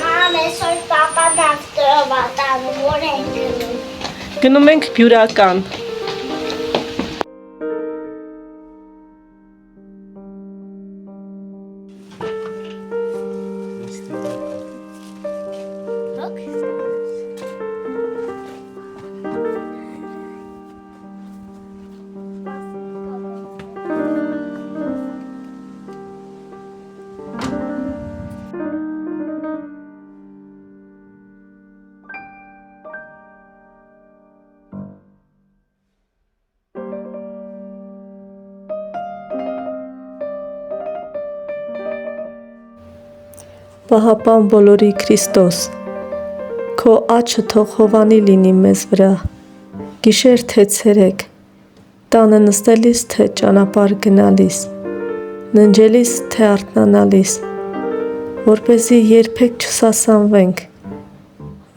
Մամ, այսօր պապան ավտորով ատանում, որ ենք գնում։ Գնում ենք Բյուրական։ Պահապան բոլորի Քրիստոս, քո աչը թող հովանի լինի մեզ վրա, գիշեր թե ցերեկ, տանը նստելիս թե ճանապարհ գնալիս, ննջելիս թե արթնանալիս, որպեսզի երբեք չսասանվենք,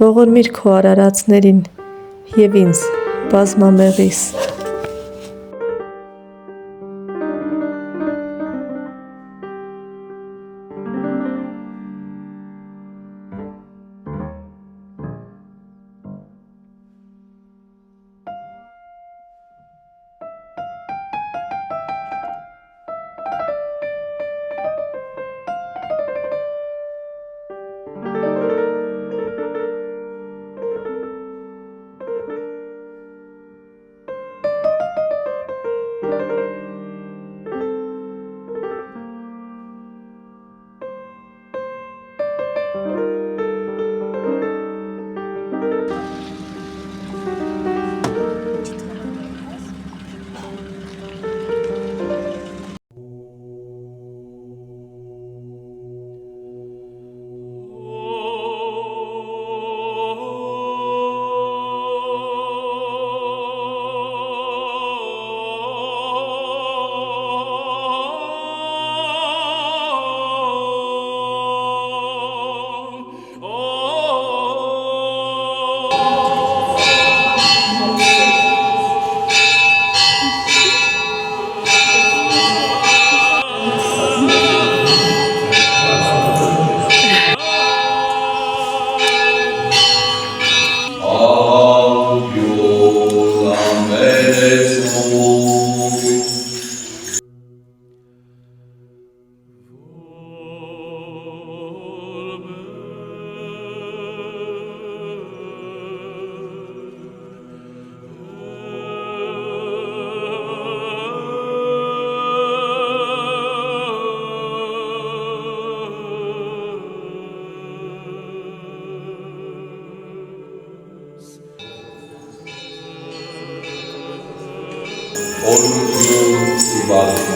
ողորմիր քո արարածներին և ինձ բազմամեղիս։ Օրհնություն ու բարություն։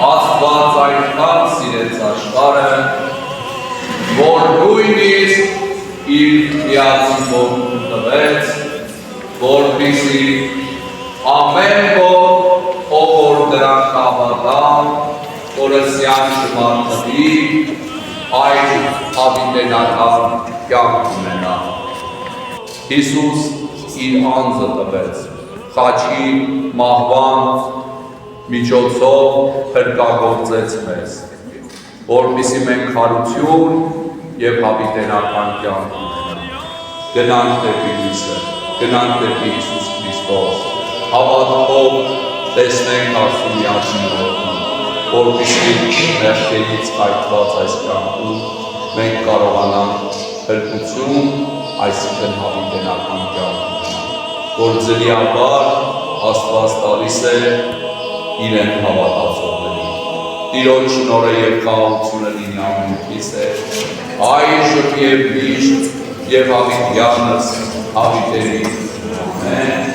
Աստված այնքան սիրեց աշխարհը, որ նույնիսկ իր միածին որդուն տվեց, որպեսզի ամեն ոք, ով որ դրան հավատա, կորսյան չմարթվի, այլ հավիտենական կյանք ունենա։ Հիսուս իր անձը տվեց, խաչի մահվան միջոցով փրկagործեց մեզ, որպեսզի մենք հարություն և հավիտենական կյանք ունենանք։ Գնանք դեպի լույսը, գնանք դեպի Հիսուս Քրիստոս, հավատքով տեսնենք Աստծու միածին որդուն, որպեսզի մեղքերից կայքված այս կյանքում մենք կարողանանք փրկություն, այսինքն հավիտենական կյանք ունենանք, որ ձրիաբար Աստված տալիս է իրեն հավատացողներին։ Տիրոջ շնորհը և խաղաղությունը լինի ամենքից հետ, այժմ և միշտ և հավիտյանս հավիտերի։ Ամեն։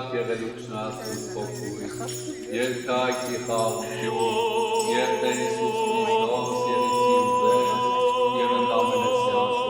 Շնորհ եղելիքնացու փոքրուց, երկայքի խաղում, երբեն Իսուս Քրիստոս ելեցի ուզել և ընդամենեցի ասել։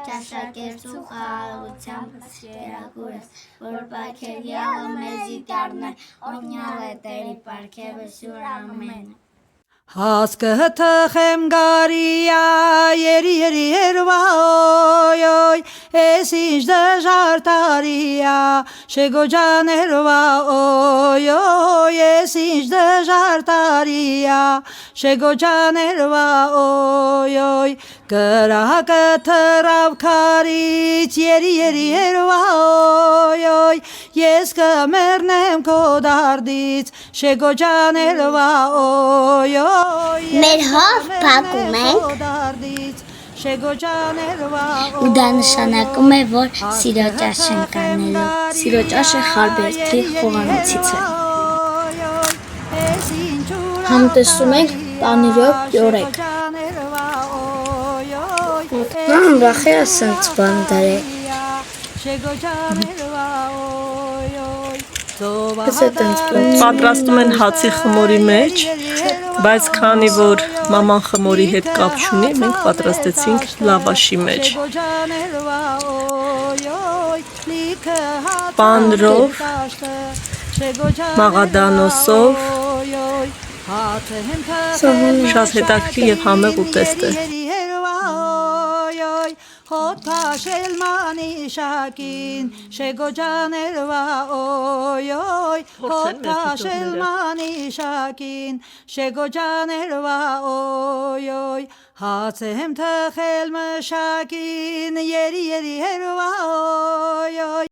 Ճաշակերտու խաղաղությամբ երակուրս, որ պարգև յալը մեզի դառնե, օրնյալ է տերի պարգևը սյուր ամեն։ Հասկը թխեմ գարիա, երի երվա օյ, ես ինչ դժար տարիա, շեգոջան երվա օյ, ես ինչ դժար տարիա, շեգոջան երվա օյ, կրակը թրավ քարից, երի երվա օյ, ես կմեռնեմ քո դարդից, շեգոջան երվա օյ, Մեր հով փակում ենք ու դա նշանակում է, որ սիրո ճաշ ենք անելու։ Սիրո ճաշը Խարբերդի խոհանոցից է։ Համտեսում ենք տանիրով յորեք։ Վախի ասենց բան դարեք։ Պատրաստում են հացի խմորի մեջ, բայց քանի որ մաման խմորի հետ կապ չունի, մենք պատրաստեցինք լավաշի մեջ։ Պանրով, մաղադանոսով, շատ հետաքրքիր եւ համեղ ուտեստ է։ Հոթաշել մանիշակին, շեգոջան երվա օյ, հոթաշել մանիշակին, շեգոջան երվա օյ, հաց եմ թխել մշակին, երի երվա օյ,